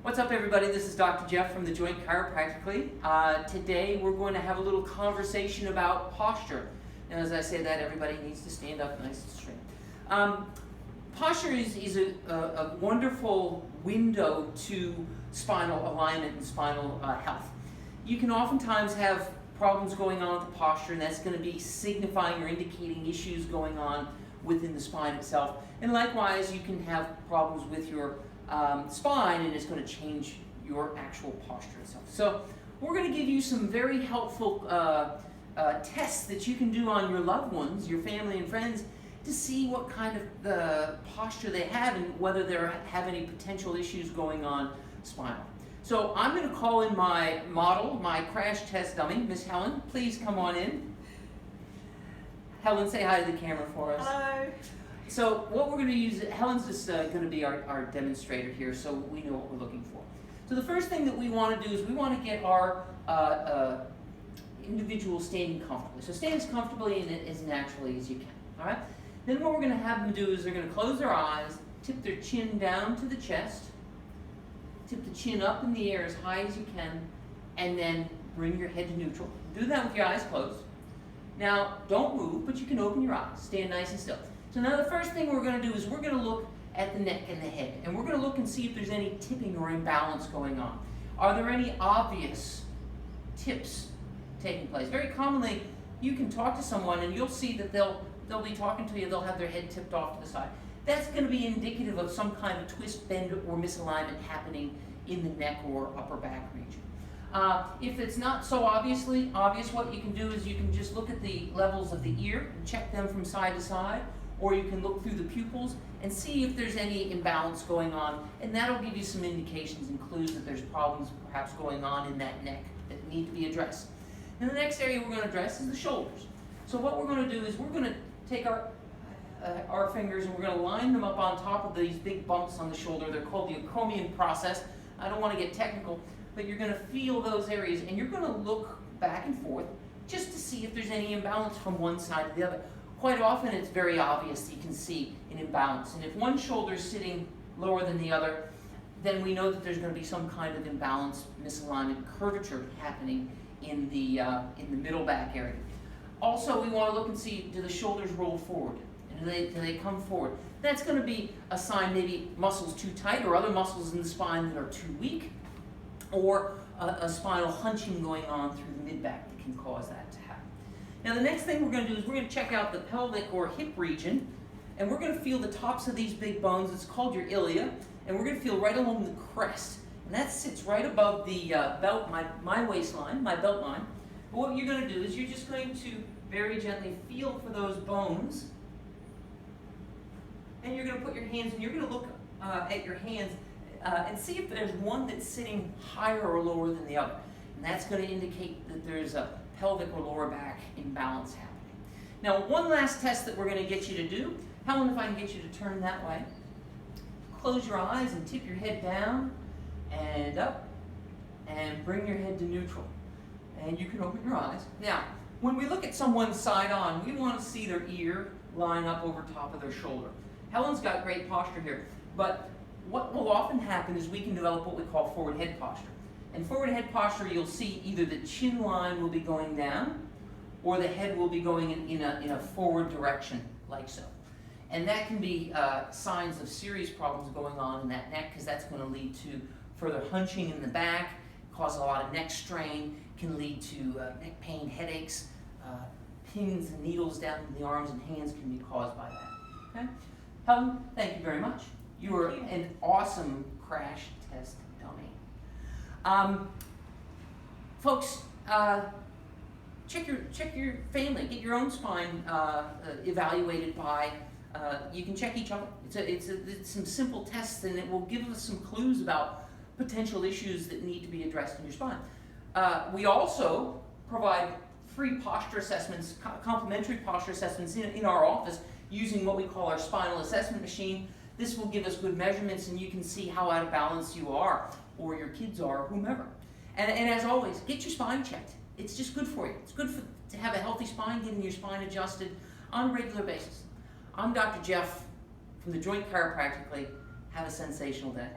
What's up, everybody? This is Dr. Jeff from The Joint Chiropractically. Today we're going to have a little conversation about posture. And as I say that, everybody needs to stand up nice and straight. Posture is a wonderful window to spinal alignment and spinal health. You can oftentimes have problems going on with the posture, and that's going to be signifying or indicating issues going on within the spine itself. And likewise, you can have problems with your spine, and it's going to change your actual posture itself. So we're going to give you some very helpful tests that you can do on your loved ones, your family and friends, to see what kind of posture they have and whether they have any potential issues going on spinal. So I'm going to call in my model, my crash test dummy, Miss Helen. Please come on in. Helen, say hi to the camera for us. Hello. So what we're going to use, Helen's just going to be our demonstrator here, so we know what we're looking for. So the first thing that we want to do is we want to get our individual standing comfortably. So stand as comfortably and as naturally as you can. All right. Then what we're going to have them do is they're going to close their eyes, tip their chin down to the chest, tip the chin up in the air as high as you can, and then bring your head to neutral. Do that with your eyes closed. Now, don't move, but you can open your eyes. Stand nice and still. So now the first thing we're going to do is we're going to look at the neck and the head, and we're going to look and see if there's any tipping or imbalance going on. Are there any obvious tips taking place? Very commonly, you can talk to someone and you'll see that they'll be talking to you, they'll have their head tipped off to the side. That's going to be indicative of some kind of twist, bend, or misalignment happening in the neck or upper back region. If it's not so obvious, what you can do is you can just look at the levels of the ear and check them from side to side, or you can look through the pupils and see if there's any imbalance going on, and that'll give you some indications and clues that there's problems perhaps going on in that neck that need to be addressed. And the next area we're going to address is the shoulders. So what we're going to do is we're going to take our fingers and we're going to line them up on top of these big bumps on the shoulder. They're called the acromion process. I don't want to get technical, but you're going to feel those areas and you're going to look back and forth just to see if there's any imbalance from one side to the other. Quite often it's very obvious that you can see an imbalance, and if one shoulder is sitting lower than the other, then we know that there's going to be some kind of imbalance, misalignment, curvature happening in the middle back area. Also, we want to look and see, do the shoulders roll forward? And do they come forward? That's going to be a sign maybe muscles too tight or other muscles in the spine that are too weak, or a spinal hunching going on through the mid-back that can cause that to happen. Now the next thing we're going to do is we're going to check out the pelvic or hip region, and we're going to feel the tops of these big bones. It's called your ilia, and we're going to feel right along the crest. And that sits right above the belt, my waistline, my belt line. But what you're going to do is you're just going to very gently feel for those bones, and you're going to put your hands, and you're going to look at your hands and see if there's one that's sitting higher or lower than the other. And that's going to indicate that there's a pelvic or lower back imbalance happening. Now, one last test that we're going to get you to do. Helen, if I can get you to turn that way. Close your eyes and tip your head down and up, and bring your head to neutral. And you can open your eyes. Now, when we look at someone side on, we want to see their ear line up over top of their shoulder. Helen's got great posture here, but what will often happen is we can develop what we call forward head posture. And forward head posture, you'll see either the chin line will be going down, or the head will be going in a forward direction, like so. And that can be signs of serious problems going on in that neck, because that's going to lead to further hunching in the back, cause a lot of neck strain, can lead to neck pain, headaches, pins and needles down in the arms and hands can be caused by that. Okay? Helen, thank you very much. You were an awesome crash test dummy. Folks, check your family. Get your own spine evaluated by. You can check each other. It's some simple tests, and it will give us some clues about potential issues that need to be addressed in your spine. We also provide free posture assessments, complimentary posture assessments in our office using what we call our spinal assessment machine. This will give us good measurements, and you can see how out of balance you are, or your kids are, or whomever. And as always, get your spine checked. It's just good for you. It's good to have a healthy spine, getting your spine adjusted on a regular basis. I'm Dr. Jeff from The Joint Chiropractically. Have a sensational day.